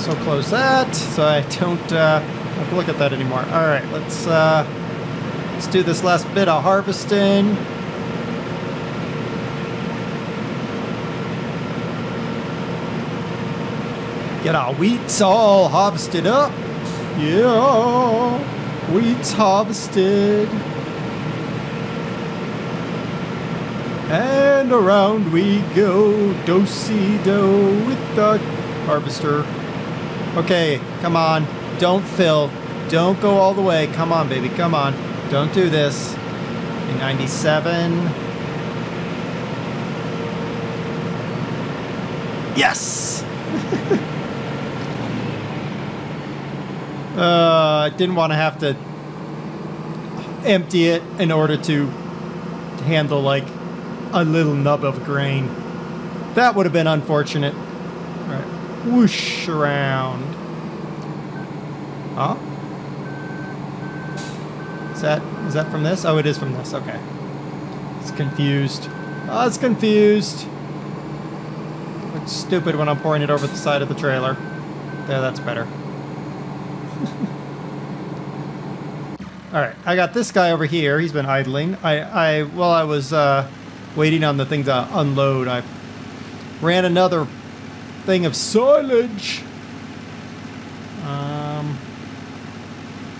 Also close that so I don't have to look at that anymore. All right, let's do this last bit of harvesting. Get our wheats all harvested up. Yeah, wheat's harvested. And around we go, do-si-do with the harvester. Okay, come on. Don't fill. Don't go all the way. Come on, baby. Come on. Don't do this. Okay, 97. Yes! I didn't want to have to empty it in order to handle like a little nub of grain. That would have been unfortunate. All right, whoosh around. Huh? Is that from this? Oh, it is from this. Okay. It's confused. Oh, it's confused. Looks stupid when I'm pouring it over the side of the trailer. There, that's better. Alright, I got this guy over here. He's been idling. While I was waiting on the thing to unload, I ran another thing of silage.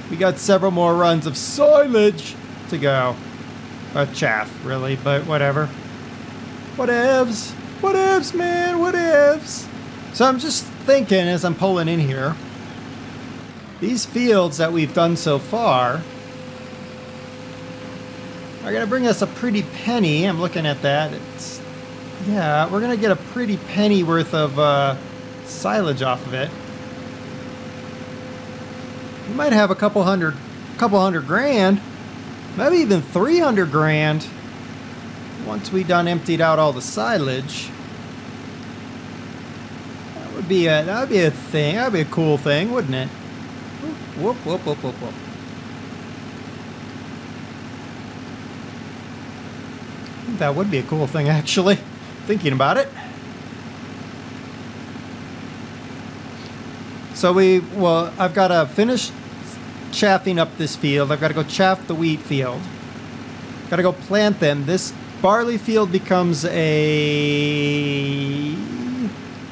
We got several more runs of silage to go. Chaff, really, but whatever. Whatevs. Whatevs, man, whatevs. So I'm just thinking as I'm pulling in here, these fields that we've done so far are gonna bring us a pretty penny. I'm looking at that. Yeah, we're gonna get a pretty penny worth of silage off of it. We might have a couple hundred grand, maybe even 300 grand once we done emptied out all the silage. That would be a thing. That'd be a cool thing, wouldn't it? Whoop, whoop, whoop, whoop, whoop. I think that would be a cool thing, actually, thinking about it. So I've got to finish chaffing up this field. I've got to go chaff the wheat field. Got to go plant them. This barley field becomes a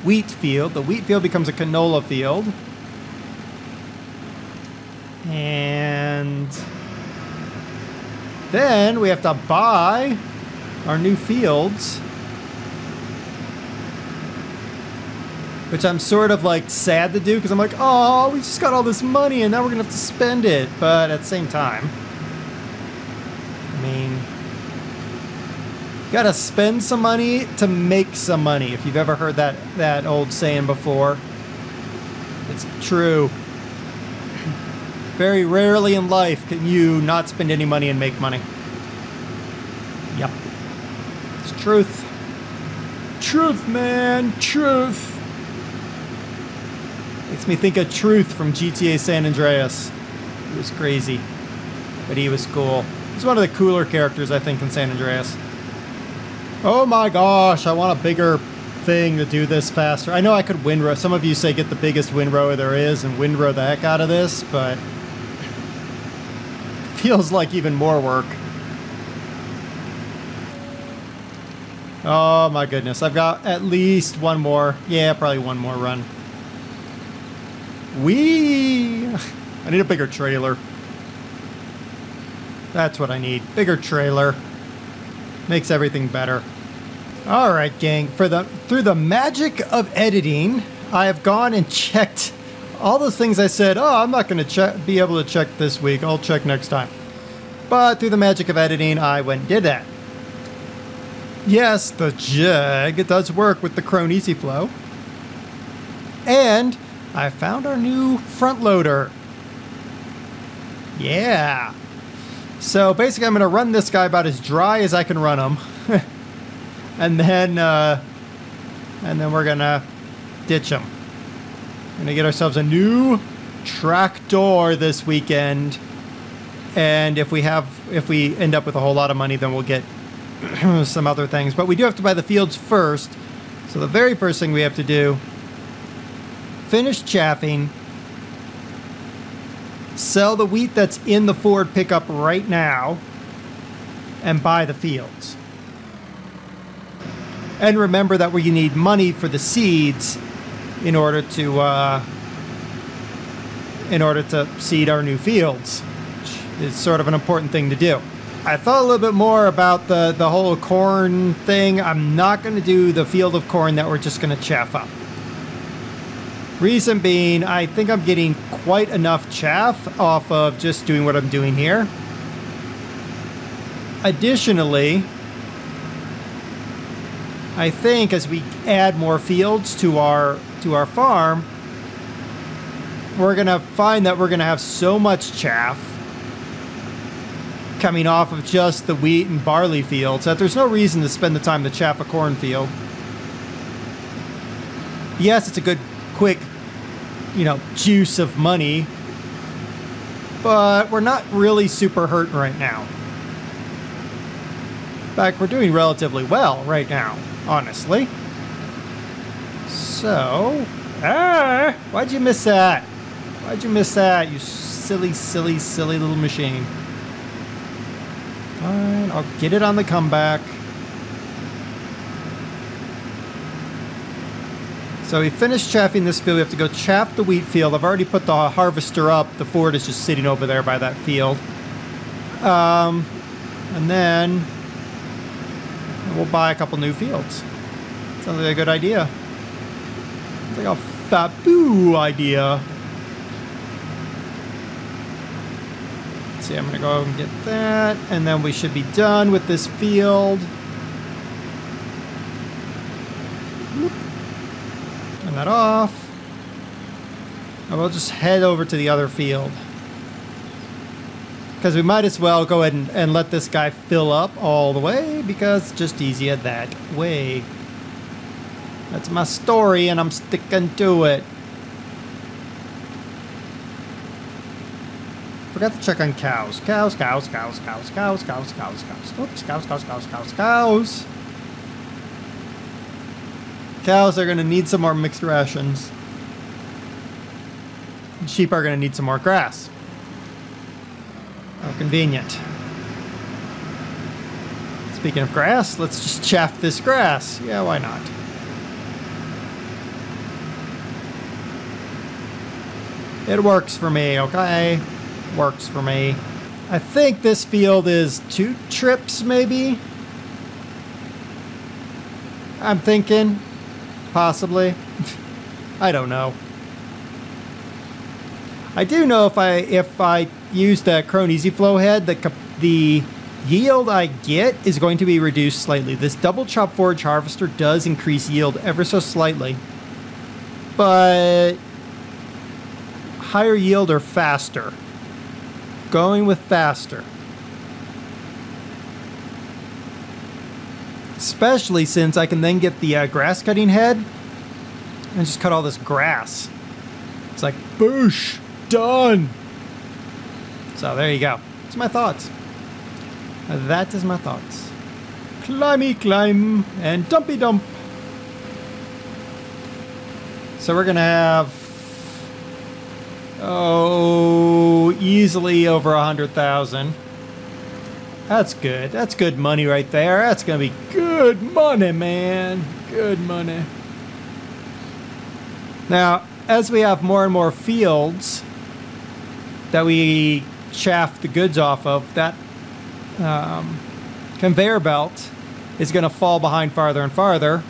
wheat field. The wheat field becomes a canola field. And then we have to buy our new fields, which I'm sort of like sad to do because I'm like, oh, we just got all this money and now we're gonna have to spend it. But at the same time, I mean, you gotta spend some money to make some money. If you've ever heard that old saying before, it's true. Very rarely in life can you not spend any money and make money. Yep. It's truth. Truth, man. Truth. Makes me think of Truth from GTA San Andreas. He was crazy, but he was cool. He's one of the cooler characters, I think, in San Andreas. Oh my gosh, I want a bigger thing to do this faster. I know I could windrow. Some of you say get the biggest windrower there is and windrow the heck out of this, but feels like even more work. Oh my goodness, I've got at least one more. Yeah, probably one more run. I need a bigger trailer. That's what I need. Bigger trailer. Makes everything better. Alright, gang. Through the magic of editing, I have gone and checked all those things I said, oh, I'm not going to be able to check this week. I'll check next time. But through the magic of editing, I went and did that. Yes, the Jag does work with the Krone Easy Flow. And I found our new front loader. Yeah. So basically I'm going to run this guy about as dry as I can run him. and then we're going to ditch him. We're going to get ourselves a new tractor this weekend. And if we end up with a whole lot of money, then we'll get some other things. But we do have to buy the fields first. So the very first thing we have to do, finish chaffing, sell the wheat that's in the Ford pickup right now, and buy the fields. And remember that we need money for the seeds in order to seed our new fields, which is sort of an important thing to do. I thought a little bit more about the whole corn thing. I'm not going to do the field of corn that we're just going to chaff up. Reason being, I think I'm getting quite enough chaff off of just doing what I'm doing here. Additionally, I think as we add more fields to our farm, we're going to find that we're going to have so much chaff coming off of just the wheat and barley fields that there's no reason to spend the time to chaff a cornfield. Yes, it's a good, quick, juice of money, but we're not really super hurting right now. In fact, we're doing relatively well right now, honestly. So, why'd you miss that? Why'd you miss that, you silly, silly, silly little machine? Fine, I'll get it on the comeback. So we finished chaffing this field. We have to go chaff the wheat field. I've already put the harvester up. The Ford is just sitting over there by that field. And then we'll buy a couple new fields. Sounds like a good idea. Sounds like a faboo idea. See, I'm gonna go and get that, and then we should be done with this field. Turn that off. And we'll just head over to the other field. Because we might as well go ahead and let this guy fill up all the way, because it's just easier that way. That's my story, and I'm sticking to it. Forgot to check on cows. Cows. Oops, cows. Cows are going to need some more mixed rations. Sheep are going to need some more grass. How convenient. Speaking of grass, let's just chaff this grass. Yeah, why not? It works for me, okay? Works for me. I think this field is 2 trips, maybe? I'm thinking. Possibly. I don't know. I do know if I use the Krone Easy Flow head, the yield I get is going to be reduced slightly. This double chop forage harvester does increase yield ever so slightly, but higher yield or faster. Going with faster. Especially since I can then get the grass cutting head and just cut all this grass. It's like, boosh, done. So there you go. That's my thoughts. That is my thoughts. Climby climb and dumpy dump. So we're gonna have easily over 100,000. That's good. That's good money right there. That's gonna be good money, man. Good money. Now, as we have more and more fields that we chaff the goods off of, that conveyor belt is going to fall behind farther and farther.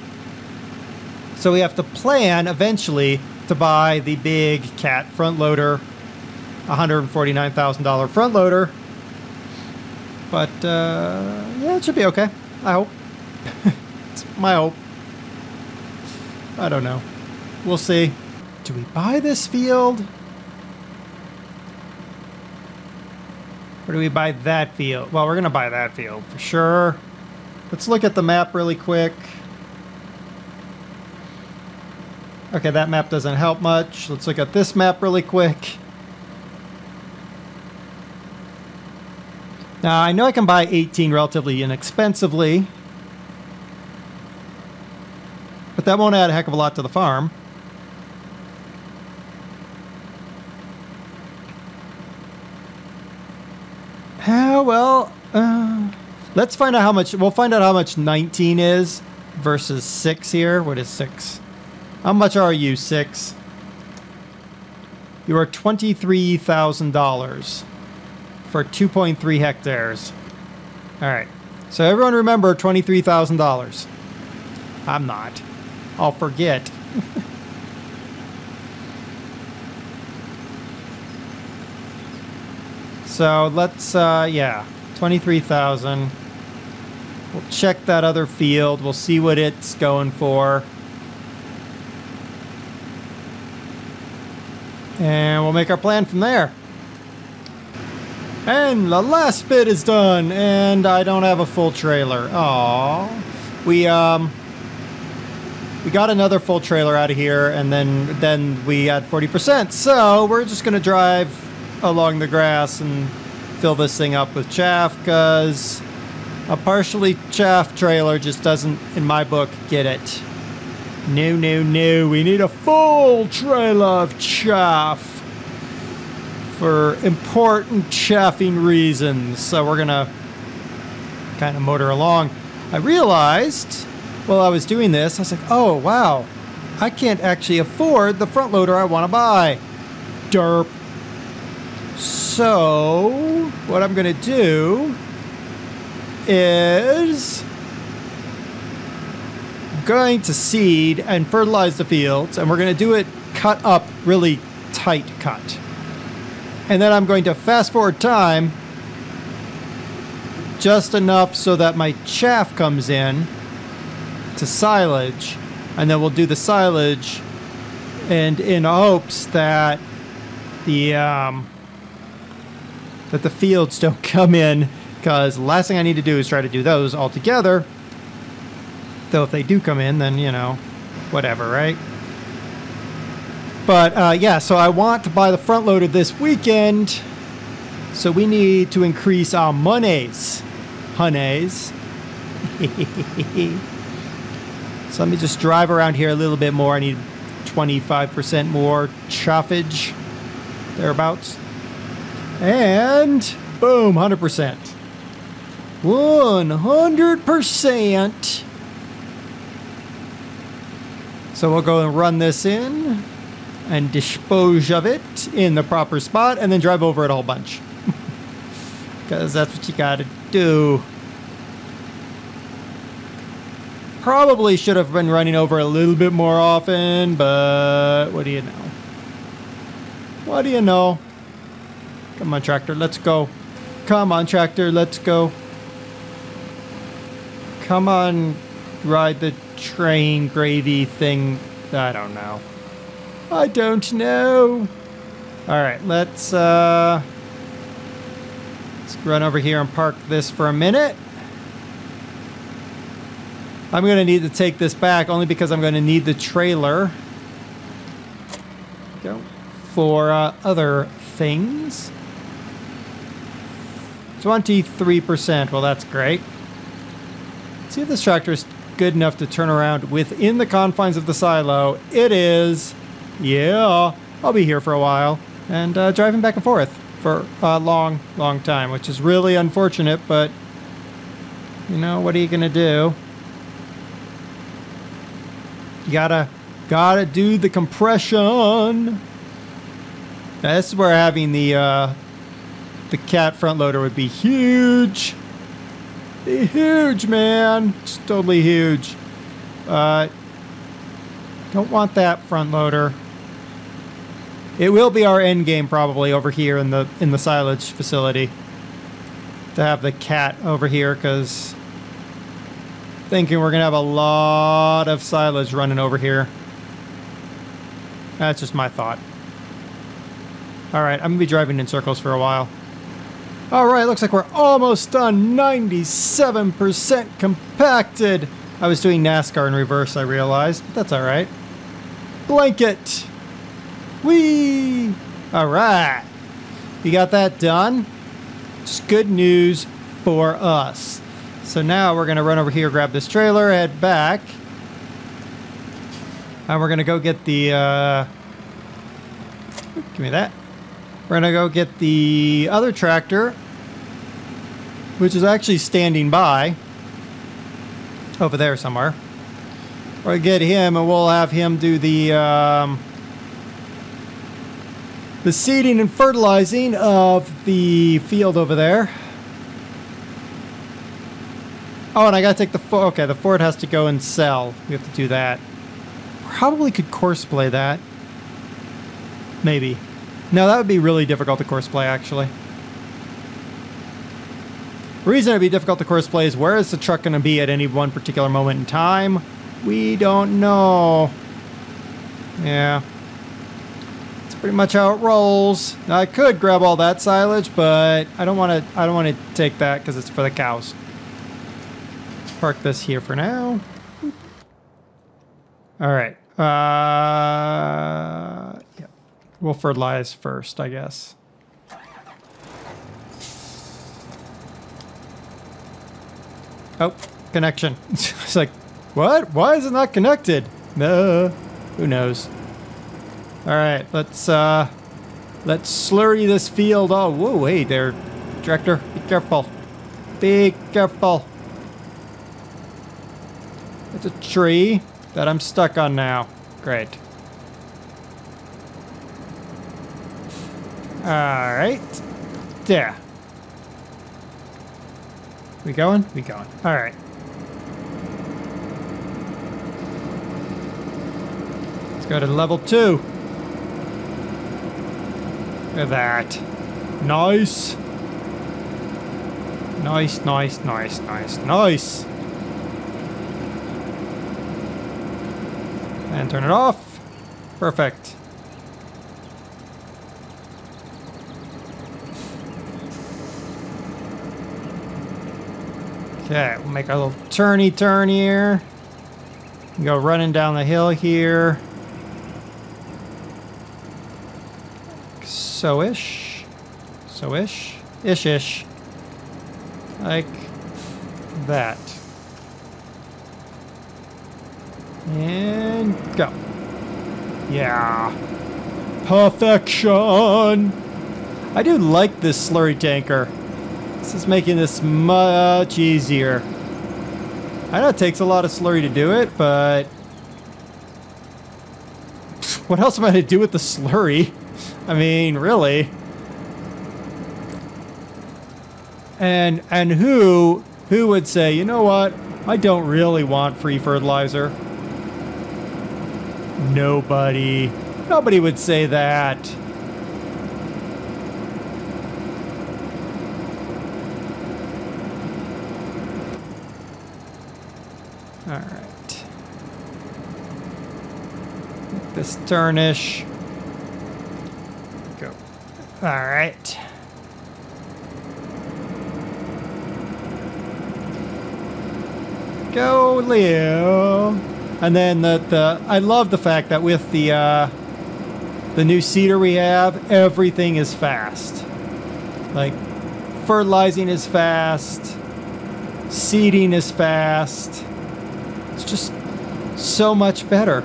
So we have to plan eventually to buy the big cat front loader, $149,000 front loader. But yeah, it should be okay. I hope. It's my hope. I don't know. We'll see. Do we buy this field? Or do we buy that field? Well, we're going to buy that field for sure. Let's look at the map really quick. Okay, that map doesn't help much. Let's look at this map really quick. Now, I know I can buy 18 relatively inexpensively, but that won't add a heck of a lot to the farm. well, let's find out how much, we'll find out how much 19 is versus 6 here. What is 6? How much are you, 6? You are $23,000 for 2.3 hectares. All right. So everyone remember $23,000. I'm not. I'll forget. So let's, yeah, 23,000. We'll check that other field. We'll see what it's going for. And we'll make our plan from there. And the last bit is done, and I don't have a full trailer. Aww. We got another full trailer out of here, and then we had 40%. So we're just gonna drive along the grass and fill this thing up with chaff, because a partially chaff trailer just doesn't, in my book, get it. No, no, no. We need a full trailer of chaff for important chaffing reasons. So we're gonna kind of motor along. I realized while I was doing this, I was like, oh, wow, I can't actually afford the front loader I want to buy. Derp. So what I'm gonna do is going to seed and fertilize the fields, and we're going to do it cut up, really tight cut. And then I'm going to fast forward time just enough so that my chaff comes in to silage, and then we'll do the silage, and in hopes that the fields don't come in, because the last thing I need to do is try to do those all together. Though if they do come in, then, you know, whatever, right? But, yeah, so I want to buy the front loader this weekend. So we need to increase our monies. Honeys. So let me just drive around here a little bit more. I need 25% more chaffage. Thereabouts. And, boom, 100%. 100%. So we'll go and run this in and dispose of it in the proper spot, and then drive over it a whole bunch. Because that's what you gotta do. Probably should have been running over a little bit more often, but what do you know? What do you know? Come on, tractor, let's go. Come on, tractor, let's go. Come on, ride the train gravy thing. I don't know. I don't know. All right, let's run over here and park this for a minute. I'm gonna need to take this back only because I'm gonna need the trailer. Go for other things. 23%. Well, that's great. Let's see if this tractor is good enough to turn around within the confines of the silo. It is. Yeah, I'll be here for a while and driving back and forth for a long, long time, which is really unfortunate, but you know, what are you gonna do? You gotta do the compression. Now, this is where having the cat front loader would be huge. Huge, man. It's totally huge. Don't want that front loader. It will be our end game probably over here in the silage facility to have the cat over here, because thinking we're gonna have a lot of silage running over here. That's just my thought. All right, I'm gonna be driving in circles for a while. All right, looks like we're almost done. 97% compacted. I was doing NASCAR in reverse, I realized, but that's all right. Blanket. Whee! All right. You got that done? Just good news for us. So now we're gonna run over here, grab this trailer, head back. And we're gonna go get the, give me that. We're gonna go get the other tractor which is actually standing by over there somewhere. Or get him, and we'll have him do the seeding and fertilizing of the field over there. Oh, and I gotta take the Ford. Okay, the Ford has to go and sell. We have to do that. Probably could course play that. Maybe. No, that would be really difficult to course play, actually. The reason it'd be difficult to course play is where is the truck going to be at any one particular moment in time? We don't know. Yeah. That's pretty much how it rolls. Now, I could grab all that silage, but I don't want to take that because it's for the cows. Let's park this here for now. All right. Yeah. We'll fertilize first, I guess. Oh, connection. It's like, what? Why is it not connected? No, who knows? All right, let's slurry this field. Oh, whoa, hey there, Director. Be careful. Be careful. It's a tree that I'm stuck on now. Great. All right. There. We going? We going. All right. Let's go to level 2. Look at that. Nice. Nice, nice, nice, nice, nice. And turn it off. Perfect. Okay, we'll make our little turny turn here. Go running down the hill here. So-ish. So-ish. Ish-ish. Like that. And go. Yeah. Perfection! I do like this slurry tanker. This is making this much easier. I know it takes a lot of slurry to do it, but what else am I going to do with the slurry? I mean, really. And who would say, you know what? I don't really want free fertilizer. Nobody. Nobody would say that. Alright. This turnish. Go. Alright. Go, Leo. And then I love the fact that with the new seeder we have, everything is fast. Like, fertilizing is fast. Seeding is fast. It's just so much better.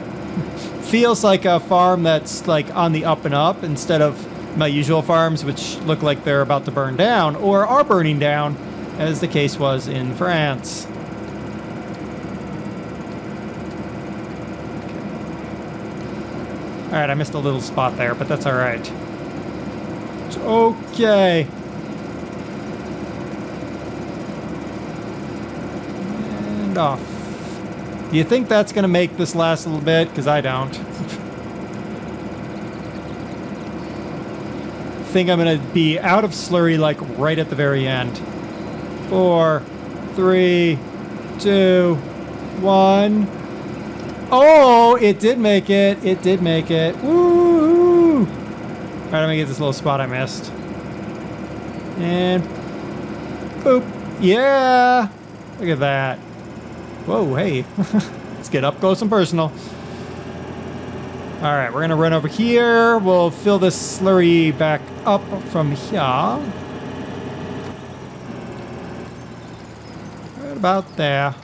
Feels like a farm that's like on the up and up instead of my usual farms, which look like they're about to burn down or are burning down, as the case was in France. All right, I missed a little spot there, but that's all right. It's okay. And off. Do you think that's going to make this last a little bit? Because I don't. I think I'm going to be out of slurry like right at the very end. 4, 3, 2, 1. Oh, it did make it. It did make it. Woo! All right, let me get this little spot I missed. And boop. Yeah. Look at that. Whoa, hey. Let's get up close and personal. All right, we're going to run over here. We'll fill this slurry back up from here. Right about there.